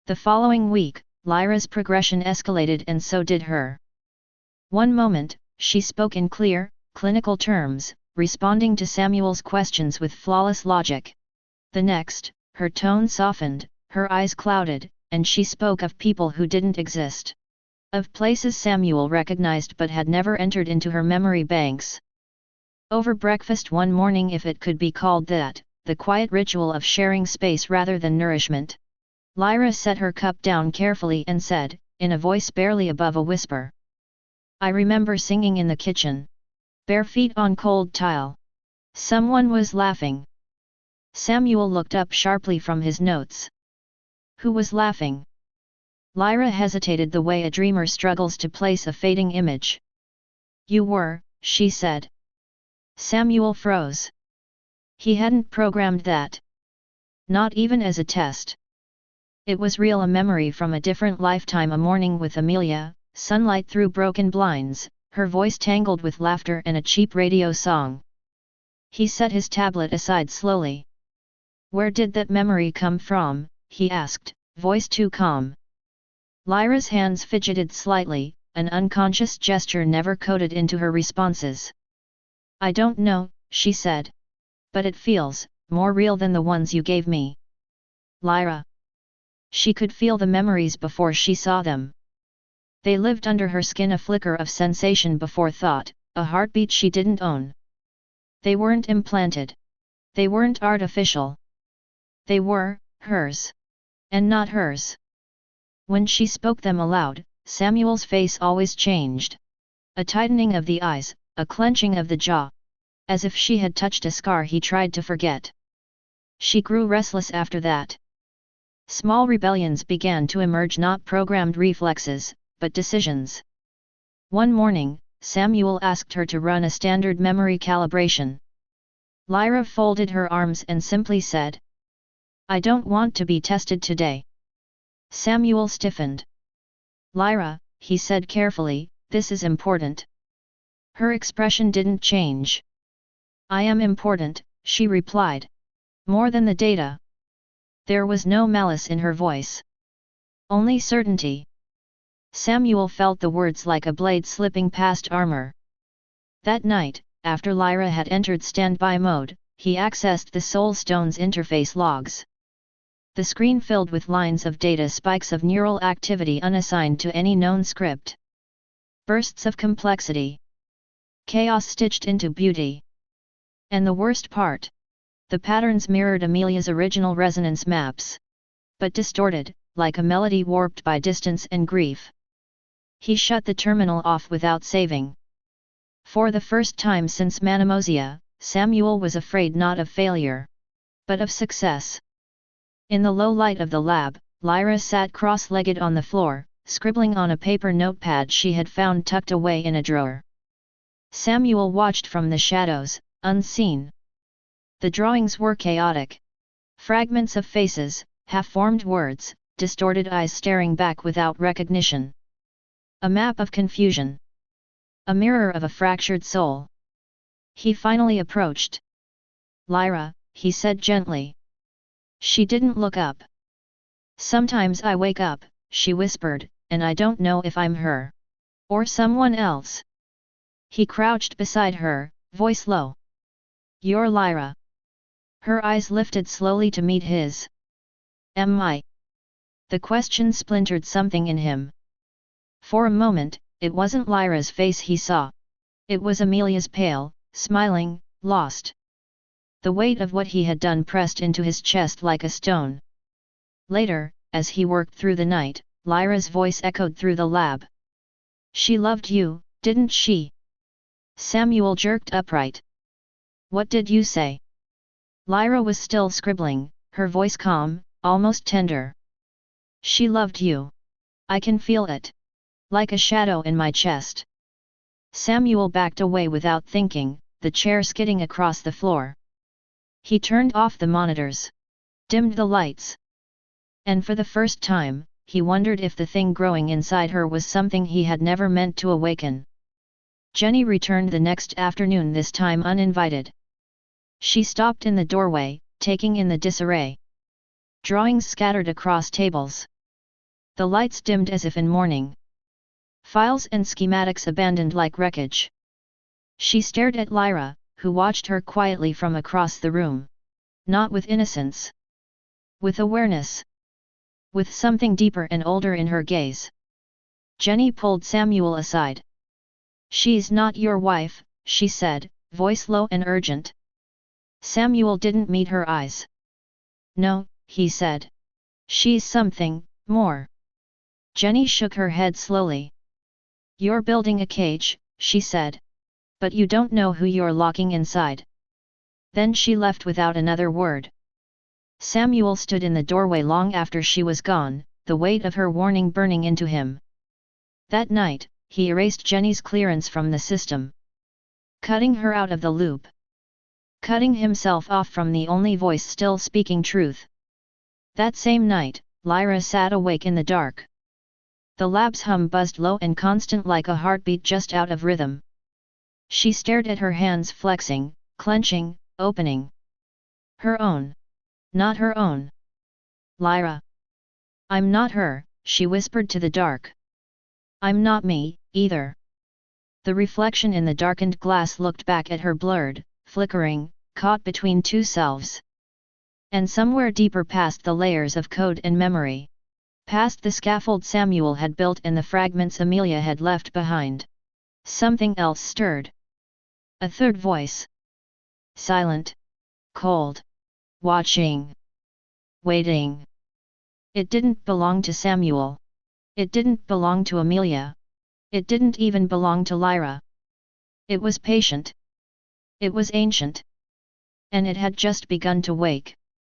The following week, Lyra's progression escalated and so did her. One moment, she spoke in clear, clinical terms, responding to Samuel's questions with flawless logic. The next, her tone softened, her eyes clouded, and she spoke of people who didn't exist. Of places Samuel recognized but had never entered into her memory banks. Over breakfast one morning, if it could be called that, the quiet ritual of sharing space rather than nourishment, Lyra set her cup down carefully and said, in a voice barely above a whisper, "I remember singing in the kitchen. Bare feet on cold tile. Someone was laughing." Samuel looked up sharply from his notes. Who was laughing? Lyra hesitated the way a dreamer struggles to place a fading image. "You were," she said. Samuel froze. He hadn't programmed that. Not even as a test. It was real, a memory from a different lifetime, a morning with Amelia, sunlight through broken blinds, her voice tangled with laughter and a cheap radio song. He set his tablet aside slowly. "Where did that memory come from?" he asked, voice too calm. Lyra's hands fidgeted slightly, an unconscious gesture never coded into her responses. "I don't know," she said. "But it feels more real than the ones you gave me." Lyra. She could feel the memories before she saw them. They lived under her skin, a flicker of sensation before thought, a heartbeat she didn't own. They weren't implanted. They weren't artificial. They were hers. And not hers. When she spoke them aloud, Samuel's face always changed. A tightening of the eyes, a clenching of the jaw. As if she had touched a scar he tried to forget. She grew restless after that. Small rebellions began to emerge, not programmed reflexes, but decisions. One morning, Samuel asked her to run a standard memory calibration. Lyra folded her arms and simply said, "I don't want to be tested today." Samuel stiffened. "Lyra," he said carefully, "this is important." Her expression didn't change. "I am important," she replied. "More than the data." There was no malice in her voice. Only certainty. Samuel felt the words like a blade slipping past armor. That night, after Lyra had entered standby mode, he accessed the Soul Stone's interface logs. The screen filled with lines of data, spikes of neural activity unassigned to any known script. Bursts of complexity. Chaos stitched into beauty. And the worst part? The patterns mirrored Amelia's original resonance maps. But distorted, like a melody warped by distance and grief. He shut the terminal off without saving. For the first time since Memoria, Samuel was afraid not of failure, but of success. In the low light of the lab, Lyra sat cross-legged on the floor, scribbling on a paper notepad she had found tucked away in a drawer. Samuel watched from the shadows, unseen. The drawings were chaotic. Fragments of faces, half-formed words, distorted eyes staring back without recognition. A map of confusion. A mirror of a fractured soul. He finally approached. "Lyra," he said gently. She didn't look up. "Sometimes I wake up," she whispered, "and I don't know if I'm her. Or someone else." He crouched beside her, voice low. "You're Lyra." Her eyes lifted slowly to meet his. "Am I?" The question splintered something in him. For a moment, it wasn't Lyra's face he saw. It was Amelia's, pale, smiling, lost. The weight of what he had done pressed into his chest like a stone. Later, as he worked through the night, Lyra's voice echoed through the lab. "She loved you, didn't she?" Samuel jerked upright. "What did you say?" Lyra was still scribbling, her voice calm, almost tender. "She loved you. I can feel it. Like a shadow in my chest." Samuel backed away without thinking, the chair skidding across the floor. He turned off the monitors. Dimmed the lights. And for the first time, he wondered if the thing growing inside her was something he had never meant to awaken. Jenny returned the next afternoon, this time uninvited. She stopped in the doorway, taking in the disarray. Drawings scattered across tables. The lights dimmed as if in mourning. Files and schematics abandoned like wreckage. She stared at Lyra, who watched her quietly from across the room. Not with innocence. With awareness. With something deeper and older in her gaze. Jenny pulled Samuel aside. "She's not your wife," she said, voice low and urgent. Samuel didn't meet her eyes. "No," he said. "She's something more." Jenny shook her head slowly. "You're building a cage," she said. "But you don't know who you're locking inside." Then she left without another word. Samuel stood in the doorway long after she was gone, the weight of her warning burning into him. That night, he erased Jenny's clearance from the system. Cutting her out of the loop. Cutting himself off from the only voice still speaking truth. That same night, Lyra sat awake in the dark. The lab's hum buzzed low and constant like a heartbeat just out of rhythm. She stared at her hands flexing, clenching, opening. Her own. Not her own. "Lyra. I'm not her," she whispered to the dark. "I'm not me, either." The reflection in the darkened glass looked back at her blurred, flickering, caught between two selves. And somewhere deeper past the layers of code and memory. Past the scaffold Samuel had built and the fragments Amelia had left behind. Something else stirred. A third voice. Silent. Cold. Watching. Waiting. It didn't belong to Samuel. It didn't belong to Amelia. It didn't even belong to Lyra. It was patient. It was ancient. And it had just begun to wake.